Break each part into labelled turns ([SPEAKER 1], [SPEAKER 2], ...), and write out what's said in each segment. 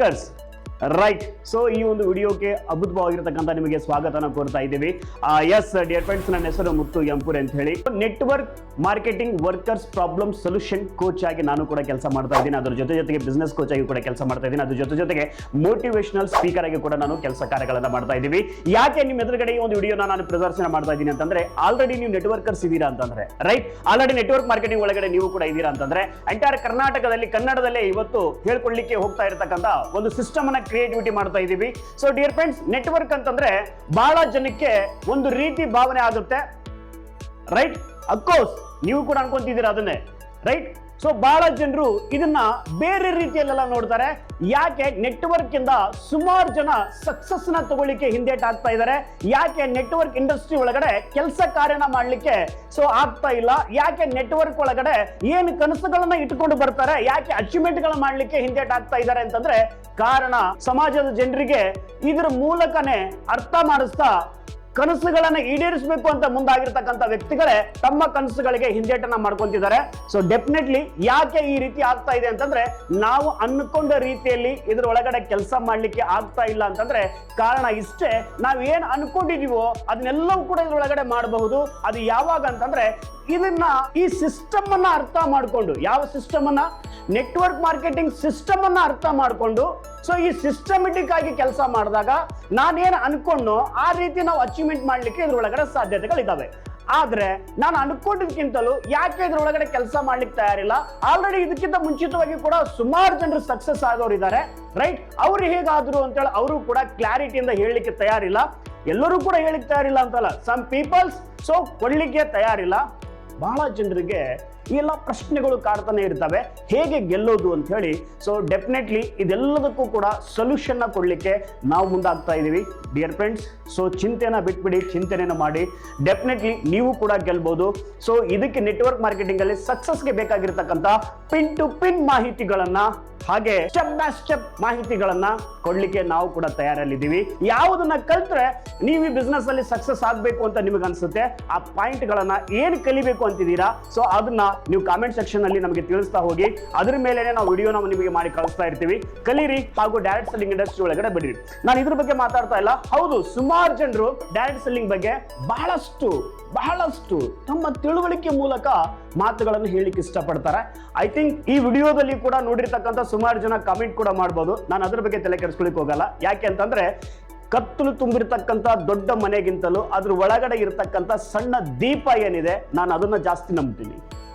[SPEAKER 1] Workers right. So ಈ ಒಂದು ವಿಡಿಯೋಕ್ಕೆ ಅದ್ಭುತವಾಗಿರತಕ್ಕಂಥ ನಿಮಗೆ ಸ್ವಾಗತನ ಕೋರ್ತಾ ಇದ್ದೀವಿ. ಎಸ್ ಡಿಯರ್ ಫ್ರೆಂಡ್ಸ್, ನನ್ನ ಹೆಸರು ಮುತ್ತು ಎಂಪುರ್ ಅಂತ ಹೇಳಿ network marketing workers problem solution coach ಆಗಿ ನಾನು ಕೂಡ ಕೆಲಸ ಮಾಡ್ತಾ ಇದ್ದೀನಿ. ಅದರ ಜೊತೆಗೆ ಬಿಸ್ನೆಸ್ ಕೋಚ್ ಆಗಿ ಕೂಡ ಕೆಲಸ ಮಾಡ್ತಾ ಇದ್ದೀನಿ. ಅದ್ರ ಜೊತೆಗೆ ಮೋಟಿವೇಶನಲ್ ಸ್ಪೀಕರ್ ಆಗಿ ಕೂಡ ನಾನು ಕೆಲಸ ಕಾರ್ಯಗಳನ್ನ ಮಾಡ್ತಾ ಇದ್ದೀವಿ. ಯಾಕೆ ನಿಮ್ಮ ಎದುರುಗಡೆ ಈ ಒಂದು ವಿಡಿಯೋನ ನಾನು ಪ್ರದರ್ಶನ ಮಾಡ್ತಾ ಇದ್ದೀನಿ ಅಂತಂದ್ರೆ, ಆಲ್ರೆಡಿ ನೀವು ನೆಟ್ವರ್ಕರ್ಸ್ ಇದ್ದೀರಾ ಅಂತಂದ್ರೆ, ರೈಟ್, ಆಲ್ರೆಡಿ ನೆಟ್ವರ್ಕ್ ಮಾರ್ಕೆಟಿಂಗ್ ಒಳಗಡೆ ನೀವು ಕೂಡ ಇದ್ದೀರಾ ಅಂತಂದ್ರೆ, ಎಂಟೈರ್ ಕರ್ನಾಟಕದಲ್ಲಿ ಕನ್ನಡದಲ್ಲೇ ಇವತ್ತು ಹೇಳ್ಕೊಳ್ಳಿಕ್ಕೆ ಹೋಗ್ತಾ ಇರತಕ್ಕಂಥ ಒಂದು ಸಿಸ್ಟಮ್ ಅನ್ನ ಕ್ರಿಯೇಟಿವಿಟಿ ಮಾಡ್ತಾ ಇದ್ದೀವಿ. ಸೊ ಡಿಯರ್ ಫ್ರೆಂಡ್ಸ್, ನೆಟ್ವರ್ಕ್ ಅಂತಂದ್ರೆ ಬಹಳ ಜನಕ್ಕೆ ಒಂದು ರೀತಿ ಭಾವನೆ ಆಗುತ್ತೆ, ರೈಟ್. ಅಫ್ಕೋರ್ಸ್ ನೀವು ಕೂಡ ಅನ್ಕೊಂತಿದ್ದೀರಾ ಅದನ್ನೇ, ರೈಟ್. ಸೊ ಬಹಳ ಜನರು ಇದನ್ನ ಬೇರೆ ರೀತಿಯಲ್ಲೆಲ್ಲ ನೋಡ್ತಾರೆ. ಯಾಕೆ ನೆಟ್ವರ್ಕ್ ಇಂದ ಸುಮಾರು ಜನ ಸಕ್ಸಸ್ ನ ತಗೊಳ್ಳಿಕ್ಕೆ ಹಿಂದೇಟಾಗ್ತಾ ಇದ್ದಾರೆ? ಯಾಕೆ ನೆಟ್ವರ್ಕ್ ಇಂಡಸ್ಟ್ರಿ ಒಳಗಡೆ ಕೆಲಸ ಕಾರ್ಯನ ಮಾಡ್ಲಿಕ್ಕೆ ಸೊ ಆಗ್ತಾ ಇಲ್ಲ? ಯಾಕೆ ನೆಟ್ವರ್ಕ್ ಒಳಗಡೆ ಏನು ಕನಸುಗಳನ್ನ ಇಟ್ಕೊಂಡು ಬರ್ತಾರೆ, ಯಾಕೆ ಅಚೀವ್ಮೆಂಟ್ ಗಳನ್ನ ಮಾಡ್ಲಿಕ್ಕೆ ಹಿಂದೇಟಾಗ್ತಾ ಇದ್ದಾರೆ ಅಂತಂದ್ರೆ, ಕಾರಣ ಸಮಾಜದ ಜನರಿಗೆ ಇದರ ಮೂಲಕನೇ ಅರ್ಥ ಮಾಡಿಸ್ತಾ ಕನಸುಗಳನ್ನ ಈಡೇರಿಸಬೇಕು ಅಂತ ಮುಂದಾಗಿರ್ತಕ್ಕಂಥ ವ್ಯಕ್ತಿಗಳೇ ತಮ್ಮ ಕನಸುಗಳಿಗೆ ಹಿಂದೇಟನ್ನ ಮಾಡ್ಕೊಂತಿದ್ದಾರೆ. ಸೊ ಡೆಫಿನೆಟ್ಲಿ ಯಾಕೆ ಈ ರೀತಿ ಆಗ್ತಾ ಇದೆ ಅಂತಂದ್ರೆ, ನಾವು ಅನ್ಕೊಂಡ ರೀತಿಯಲ್ಲಿ ಇದ್ರ ಒಳಗಡೆ ಕೆಲಸ ಮಾಡ್ಲಿಕ್ಕೆ ಆಗ್ತಾ ಇಲ್ಲ ಅಂತಂದ್ರೆ ಕಾರಣ ಇಷ್ಟೇ. ನಾವ್ ಏನ್ ಅನ್ಕೊಂಡಿದೀವೋ ಅದನ್ನೆಲ್ಲವೂ ಕೂಡ ಇದ್ರೊಳಗಡೆ ಮಾಡಬಹುದು. ಅದು ಯಾವಾಗ ಅಂತಂದ್ರೆ, ಇದನ್ನ ಈ ಸಿಸ್ಟಮ್ ಅನ್ನ ಅರ್ಥ ಮಾಡ್ಕೊಂಡು, ಯಾವ ಸಿಸ್ಟಮ್ ಅನ್ನ, ನೆಟ್ವರ್ಕ್ ಮಾರ್ಕೆಟಿಂಗ್ ಸಿಸ್ಟಮ್ ಅನ್ನ ಅರ್ಥ ಮಾಡ್ಕೊಂಡು, ಸೊ ಈ ಸಿಸ್ಟಮೆಟಿಕ್ ಆಗಿ ಕೆಲಸ ಮಾಡಿದಾಗ ನಾನೇನು ಅನ್ಕೊಂಡು ಆ ರೀತಿ ನಾವು ಅಚೀವ್ಮೆಂಟ್ ಮಾಡ್ಲಿಕ್ಕೆ ಇದ್ರೊಳಗಡೆ ಸಾಧ್ಯತೆಗಳಿದ್ದಾವೆ. ಆದ್ರೆ ನಾನು ಅನ್ಕೊಂಡಿದ್ಕಿಂತಲೂ ಯಾಕೆ ಇದ್ರೊಳಗಡೆ ಕೆಲಸ ಮಾಡ್ಲಿಕ್ಕೆ ತಯಾರಿಲ್ಲ? ಆಲ್ರೆಡಿ ಇದಕ್ಕಿಂತ ಮುಂಚಿತವಾಗಿ ಕೂಡ ಸುಮಾರು ಜನರು ಸಕ್ಸಸ್ ಆಗೋರು ಇದ್ದಾರೆ, ರೈಟ್. ಅವ್ರು ಹೇಗಾದ್ರು ಅಂತೇಳಿ ಅವರು ಕೂಡ ಕ್ಲಾರಿಟಿಯಿಂದ ಹೇಳಲಿಕ್ಕೆ ತಯಾರಿಲ್ಲ. ಎಲ್ಲರೂ ಕೂಡ ಹೇಳಿಕ್ಕೆ ತಯಾರಿಲ್ಲ ಅಂತಲ್ಲ, ಸಮ್ ಪೀಪಲ್ಸ್ ಸೊ ಕೊಡ್ಲಿಕ್ಕೆ ತಯಾರಿಲ್ಲ. ಬಹಳ ಜನರಿಗೆ ಈ ಎಲ್ಲ ಪ್ರಶ್ನೆಗಳು ಕಾಡ್ತಾನೆ ಇರ್ತವೆ, ಹೇಗೆ ಗೆಲ್ಲೋದು ಅಂತ ಹೇಳಿ. ಸೊ ಡೆಫಿನೆಟ್ಲಿ ಇದೆಲ್ಲದಕ್ಕೂ ಕೂಡ ಸೊಲ್ಯೂಷನ್ ಕೊಡ್ಲಿಕ್ಕೆ ನಾವು ಮುಂದಾಗ್ತಾ ಇದೀವಿ ಡಿಯರ್ ಫ್ರೆಂಡ್ಸ್. ಸೊ ಚಿಂತೆನ ಬಿಟ್ಬಿಡಿ, ಚಿಂತನೆಯನ್ನು ಮಾಡಿ, ಡೆಫಿನೆಟ್ಲಿ ನೀವು ಕೂಡ ಗೆಲ್ಬಹುದು. ಸೊ ಇದಕ್ಕೆ ನೆಟ್ವರ್ಕ್ ಮಾರ್ಕೆಟಿಂಗ್ ಅಲ್ಲಿ ಸಕ್ಸಸ್ಗೆ ಬೇಕಾಗಿರ್ತಕ್ಕಂಥ ಪಿನ್ ಟು ಪಿನ್ ಮಾಹಿತಿಗಳನ್ನ, ಹಾಗೆ ಸ್ಟೆಪ್ ಬೈ ಸ್ಟೆಪ್ ಮಾಹಿತಿಗಳನ್ನ ಕೊಡ್ಲಿಕ್ಕೆ ನಾವು ಕೂಡ ತಯಾರಲ್ಲಿದ್ದೀವಿ. ಯಾವುದನ್ನ ಕಲ್ತ್ರೆ ನೀವು ಈ ಬಿಸ್ನೆಸ್ ಅಲ್ಲಿ ಸಕ್ಸಸ್ ಆಗ್ಬೇಕು ಅಂತ ನಿಮಗೆ ಅನ್ಸುತ್ತೆ, ಆ ಪಾಯಿಂಟ್ ಗಳನ್ನ ಏನ್ ಕಲಿಬೇಕು ಅಂತಿದ್ದೀರಾ, ಸೊ ಅದನ್ನ ನೀವು ಕಾಮೆಂಟ್ ಸೆಕ್ಷನ್ ಅಲ್ಲಿ ನಮಗೆ ತಿಳಿಸ್ತಾ ಹೋಗಿ. ಅದ್ರ ಮೇಲೆ ನಾವು ವಿಡಿಯೋನ ನಿಮಗೆ ಮಾಡಿ ಕಳಿಸ್ತಾ ಇರ್ತೀವಿ. ಕಲೀರಿ ಹಾಗೂ ಡೈರೆಕ್ಟ್ ಸೆಲ್ಲಿಂಗ್ ಇಂಡಸ್ಟ್ರಿ ಒಳಗಡೆ ಬಿಡಿರಿ. ನಾನು ಇದ್ರ ಬಗ್ಗೆ ಮಾತಾಡ್ತಾ ಇಲ್ಲ. ಹೌದು, ಸುಮಾರು ಜನರು ಡೈರೆಕ್ಟ್ ಸೆಲ್ಲಿಂಗ್ ಬಗ್ಗೆ ಬಹಳಷ್ಟು ತಮ್ಮ ತಿಳುವಳಿಕೆ ಮೂಲಕ ಮಾತುಗಳನ್ನು ಹೇಳಿಕ್ಕೆ ಇಷ್ಟಪಡ್ತಾರೆ. ಐ ಥಿಂಕ್ ಈ ವಿಡಿಯೋದಲ್ಲಿ ಕೂಡ ನೋಡಿರ್ತಕ್ಕಂಥ ಸುಮಾರು ಜನ ಕಾಮೆಂಟ್ ಕೂಡ ಮಾಡ್ಬೋದು. ನಾನು ಅದ್ರ ಬಗ್ಗೆ ತಲೆ ಕೆಡಿಸ್ಕೊಳ್ಳಿಕ್ಕೆ ಹೋಗಲ್ಲ. ಯಾಕೆ ಅಂತಂದ್ರೆ, ಕತ್ತಲು ತುಂಬಿರ್ತಕ್ಕಂಥ ದೊಡ್ಡ ಮನೆಗಿಂತಲೂ ಅದ್ರ ಒಳಗಡೆ ಇರತಕ್ಕಂಥ ಸಣ್ಣ ದೀಪ ಏನಿದೆ, ನಾನು ಅದನ್ನ ಜಾಸ್ತಿ ನಂಬ್ತೀನಿ,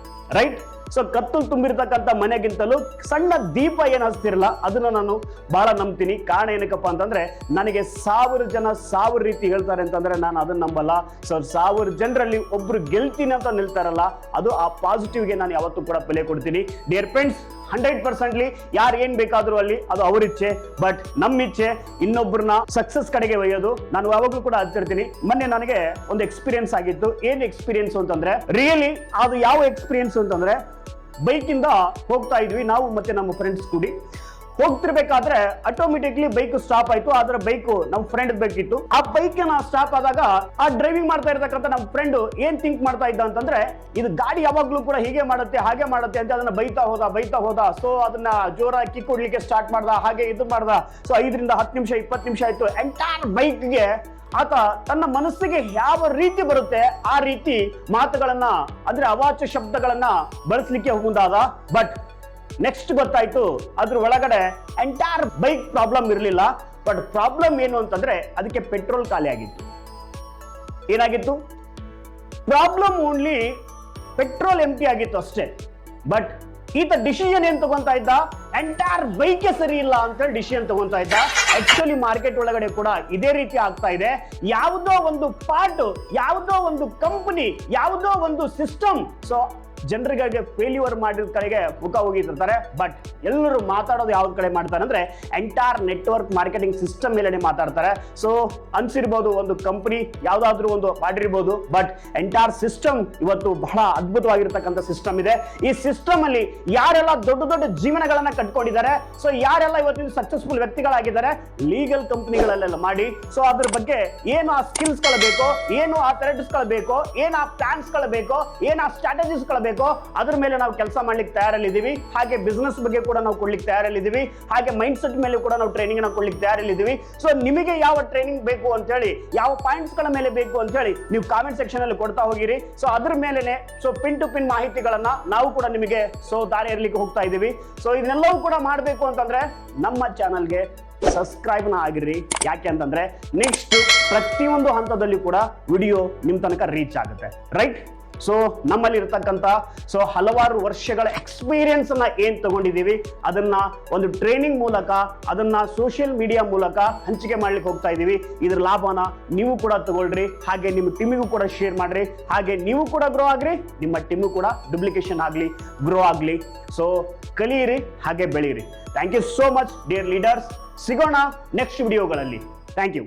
[SPEAKER 1] ರೈಟ್. ಸೊ ಕತ್ತಲು ತುಂಬಿರ್ತಕ್ಕಂಥ ಮನೆಗಿಂತಲೂ ಸಣ್ಣ ದೀಪ ಏನ್ ಹಚ್ತಿರಲ್ಲ, ಅದನ್ನ ನಾನು ಬಹಳ ನಂಬ್ತೀನಿ. ಕಾರಣ ಏನಕ್ಕಪ್ಪ ಅಂತಂದ್ರೆ, ನನಗೆ 1000 ಜನ 1000 ರೀತಿ ಹೇಳ್ತಾರೆ ಅಂತಂದ್ರೆ ನಾನು ಅದನ್ನ ನಂಬಲ್ಲ. ಸೊ 1000 ಜನರಲ್ಲಿ ಒಬ್ರು ಗೆಲ್ತೀನಿ ಅಂತ ನಿಲ್ತಾರಲ್ಲ, ಅದು ಆ ಪಾಸಿಟಿವ್ಗೆ ನಾನು ಯಾವತ್ತೂ ಕೂಡ ಬೆಲೆ ಕೊಡ್ತೀನಿ ಡಿಯರ್ ಫ್ರೆಂಡ್ಸ್. 100% ಯಾರು ಏನ್ ಬೇಕಾದ್ರೂ ಅಲ್ಲಿ ಅದು ಅವ್ರ ಇಚ್ಛೆ, ಬಟ್ ನಮ್ಮ ಇಚ್ಛೆ ಇನ್ನೊಬ್ಬರನ್ನ ಸಕ್ಸಸ್ ಕಡೆಗೆ ಒಯ್ಯೋದು. ನಾನು ಯಾವಾಗಲೂ ಕೂಡ ಹಚ್ಚಿರ್ತೀನಿ. ಮೊನ್ನೆ ನನಗೆ ಒಂದು ಎಕ್ಸ್ಪೀರಿಯನ್ಸ್ ಆಗಿತ್ತು. ಏನ್ ಎಕ್ಸ್ಪೀರಿಯನ್ಸ್ ಅಂತಂದ್ರೆ, ರಿಯಲಿ ಅದು ಯಾವ ಎಕ್ಸ್ಪೀರಿಯನ್ಸ್ ಅಂತಂದ್ರೆ, ಬೈಕ್ ಇಂದ ಹೋಗ್ತಾ ಇದ್ವಿ ನಾವು ಮತ್ತೆ ನಮ್ಮ ಫ್ರೆಂಡ್ಸ್ ಕೂಡಿ. ಹೋಗ್ತಿರ್ಬೇಕಾದ್ರೆ ಆಟೋಮೆಟಿಕ್ಲಿ ಬೈಕ್ ಸ್ಟಾಪ್ ಆಯ್ತು. ಆದ್ರೆ ಬೈಕ್ ನಮ್ಮ ಫ್ರೆಂಡ್ ಬೈಕ್ ಇತ್ತು. ಆ ಬೈಕ್ ಸ್ಟಾಪ್ ಆದಾಗ ಆ ಡ್ರೈವಿಂಗ್ ಮಾಡ್ತಾ ಇರ್ತಕ್ಕಂಥ ನಮ್ಮ ಫ್ರೆಂಡ್ ಏನ್ ಥಿಂಕ್ ಮಾಡ್ತಾ ಇದ್ದ ಅಂತಂದ್ರೆ, ಇದು ಗಾಡಿ ಯಾವಾಗ್ಲೂ ಕೂಡ ಹೀಗೆ ಮಾಡುತ್ತೆ ಹಾಗೆ ಮಾಡುತ್ತೆ ಅಂತ ಅದನ್ನ ಬೈತಾ ಹೋದ. ಸೊ ಅದನ್ನ ಜೋರಾಗಿ ಕಿಕ್ ಕೊಡ್ಲಿಕ್ಕೆ ಸ್ಟಾರ್ಟ್ ಮಾಡ್ದ, ಹಾಗೆ ಇದು ಮಾಡ್ದ. ಸೊ 5 ರಿಂದ 10 ನಿಮಿಷ 20 ನಿಮಿಷ ಆಯ್ತು. ಎಂಟೈರ್ ಬೈಕ್ಗೆ ಆತ ತನ್ನ ಮನಸ್ಸಿಗೆ ಯಾವ ರೀತಿ ಬರುತ್ತೆ ಆ ರೀತಿ ಮಾತುಗಳನ್ನ, ಅಂದ್ರೆ ಅವಾಚ್ಯ ಶಬ್ದಗಳನ್ನ ಬಳಸಲಿಕ್ಕೆ ಮುಂದಾದ. ಬಟ್ ನೆಕ್ಸ್ಟ್ ಗೊತ್ತಾಯ್ತು, ಅದ್ರ ಒಳಗಡೆ ಎಂಟೈರ್ ಬೈಕ್ ಪ್ರಾಬ್ಲಮ್ ಇರಲಿಲ್ಲ. ಬಟ್ ಪ್ರಾಬ್ಲಮ್ ಏನು ಅಂತಂದ್ರೆ, ಅದಕ್ಕೆ ಪೆಟ್ರೋಲ್ ಖಾಲಿ ಆಗಿತ್ತು. ಏನಾಗಿತ್ತು ಪ್ರಾಬ್ಲಮ್? ಓನ್ಲಿ ಪೆಟ್ರೋಲ್ ಎಂಟಿ ಆಗಿತ್ತು ಅಷ್ಟೇ. ಬಟ್ ಈತ ಡಿಸಿಷನ್ ಏನ್ ತಗೊಂತಾ ಇದ್ದ, ಎಂಟೈರ್ ಬೈಕೆ ಸರಿ ಇಲ್ಲ ಅಂತ ಹೇಳಿ ಡಿಸಿಷನ್ ತಗೊಂತಾ ಇದ್ದ. ಆಕ್ಚುಲಿ ಮಾರ್ಕೆಟ್ ಒಳಗಡೆ ಕೂಡ ಇದೇ ರೀತಿ ಆಗ್ತಾ ಇದೆ. ಯಾವುದೋ ಒಂದು ಪಾರ್ಟ್, ಯಾವುದೋ ಒಂದು ಕಂಪನಿ, ಯಾವುದೋ ಒಂದು ಸಿಸ್ಟಮ್, ಸೊ ಜನರಿಗೆ ಫೇಲ್ಯೂರ್ ಮಾಡಿದ ಕಡೆಗೆ ಮುಖ ಹೋಗಿರ್ತಾರೆ. ಬಟ್ ಎಲ್ಲರೂ ಮಾತಾಡೋದು ಯಾವ್ದು ಕಡೆ ಮಾಡ್ತಾರೆ ಅಂದ್ರೆ, ಎಂಟೈರ್ ನೆಟ್ವರ್ಕ್ ಮಾರ್ಕೆಟಿಂಗ್ ಸಿಸ್ಟಮ್ ಮೇಲೆ ಮಾತಾಡ್ತಾರೆ. ಸೊ ಅನ್ಸಿರ್ಬೋದು ಒಂದು ಕಂಪನಿ ಯಾವ್ದಾದ್ರು ಒಂದು ಮಾಡಿರ್ಬೋದು, ಬಟ್ ಎಂಟೈರ್ ಸಿಸ್ಟಮ್ ಇವತ್ತು ಬಹಳ ಅದ್ಭುತವಾಗಿರ್ತಕ್ಕಂಥ ಸಿಸ್ಟಮ್ ಇದೆ. ಈ ಸಿಸ್ಟಮ್ ಅಲ್ಲಿ ಯಾರೆಲ್ಲ ದೊಡ್ಡ ದೊಡ್ಡ ಜೀವನಗಳನ್ನ ಕಟ್ಕೊಂಡಿದ್ದಾರೆ. ಸೊ ಯಾರೆಲ್ಲ ಇವತ್ತಿನ ಸಕ್ಸಸ್ಫುಲ್ ವ್ಯಕ್ತಿಗಳಾಗಿದ್ದಾರೆ ಲೀಗಲ್ ಕಂಪನಿಗಳಲ್ಲೆಲ್ಲ ಮಾಡಿ, ಸೊ ಅದ್ರ ಬಗ್ಗೆ ಏನು ಆ ಸ್ಕಿಲ್ಸ್ ಗಳು ಬೇಕೋ, ಏನು ಆ ಥ್ರೆಡ್ಸ್ ಗಳು ಬೇಕೋ, ಏನು ಆ ಪ್ಲಾನ್ಸ್ ಗಳು ಬೇಕೋ, ಏನು ಆ ಸ್ಟ್ರಾಟಜೀಸ್ ಗಳು ಬೇಕೋ ಅದ್ರ ಮೇಲೆ ನಾವು ಕೆಲಸ ಮಾಡ್ಲಿಕ್ಕೆ ತಯಾರಲ್ಲಿದ್ದೀವಿ. ಹಾಗೆ ಬಿಸ್ನೆಸ್ ಬಗ್ಗೆ ಕೂಡ ನಾವು ಕೊಡ್ಲಿಕ್ಕೆ ತಯಾರಲ್ಲಿದ್ದೀವಿ. ಹಾಗೆ ಮೈಂಡ್ ಸೆಟ್ ಮೇಲೆ ಕೂಡ ನಾವು ಟ್ರೈನಿಂಗ್ ನ ಕೊಡ್ಲಿಕ್ಕೆ ತಯಾರಲ್ಲಿದ್ದೀವಿ. ಸೊ ನಿಮಗೆ ಯಾವ ಟ್ರೈನಿಂಗ್ ಬೇಕು ಅಂತ ಹೇಳಿ, ಯಾವ ಪಾಯಿಂಟ್ಸ್ ಗಳ ಮೇಲೆ ಬೇಕು ಅಂತ ಹೇಳಿ ನೀವು ಕಾಮೆಂಟ್ ಸೆಕ್ಷನ್ ಅಲ್ಲಿ ಕೊಡ್ತಾ ಹೋಗಿರಿ. ಸೊ ಅದ್ರ ಮೇಲೆನೆ ಸೊ ಪಿನ್ ಟು ಪಿನ್ ಮಾಹಿತಿಗಳನ್ನ ನಾವು ಕೂಡ ನಿಮಗೆ ಸೊ ದಾರಿ ಇರ್ಲಿಕ್ಕೆ ಹೋಗ್ತಾ ಇದ್ದೀವಿ. ಸೊ ಇದನ್ನೆಲ್ಲವೂ ಕೂಡ ಮಾಡಬೇಕು ಅಂತಂದ್ರೆ ನಮ್ಮ ಚಾನಲ್ಗೆ ಸಬ್ಸ್ಕ್ರೈಬ್ ಆಗಿರ್ರಿ. ಯಾಕೆ ಅಂತಂದ್ರೆ ನೆಕ್ಸ್ಟ್ ಪ್ರತಿಯೊಂದು ಹಂತದಲ್ಲಿ ಕೂಡ ವಿಡಿಯೋ ನಿಮ್ ತನಕ ರೀಚ್ ಆಗುತ್ತೆ, ರೈಟ್? ಸೊ ನಮ್ಮಲ್ಲಿ ಇರತಕ್ಕಂತ ಸೊ ಹಲವಾರು ವರ್ಷಗಳ ಎಕ್ಸ್ಪೀರಿಯನ್ಸ್ ಅನ್ನ ಏನ್ ತಗೊಂಡಿದ್ದೀವಿ ಅದನ್ನ ಒಂದು ಟ್ರೈನಿಂಗ್ ಮೂಲಕ, ಅದನ್ನ ಸೋಷಿಯಲ್ ಮೀಡಿಯಾ ಮೂಲಕ ಹಂಚಿಕೆ ಮಾಡ್ಲಿಕ್ಕೆ ಹೋಗ್ತಾ ಇದೀವಿ. ಇದ್ರ ಲಾಭನ ನೀವು ಕೂಡ ತಗೊಳ್ರಿ, ಹಾಗೆ ನಿಮ್ಮ ಟೀಮಿಗೂ ಕೂಡ ಶೇರ್ ಮಾಡ್ರಿ. ಹಾಗೆ ನೀವು ಕೂಡ ಗ್ರೋ ಆಗ್ರಿ, ನಿಮ್ಮ ಟೀಮು ಕೂಡ ಡುಪ್ಲಿಕೇಶನ್ ಆಗ್ಲಿ, ಗ್ರೋ ಆಗ್ಲಿ. ಸೊ ಕಲಿಯಿರಿ, ಹಾಗೆ ಬೆಳೀರಿ. Thank you so much dear leaders. ಸಿಗೋಣ ನೆಕ್ಸ್ಟ್ ವಿಡಿಯೋಗಳಲ್ಲಿ. Thank you.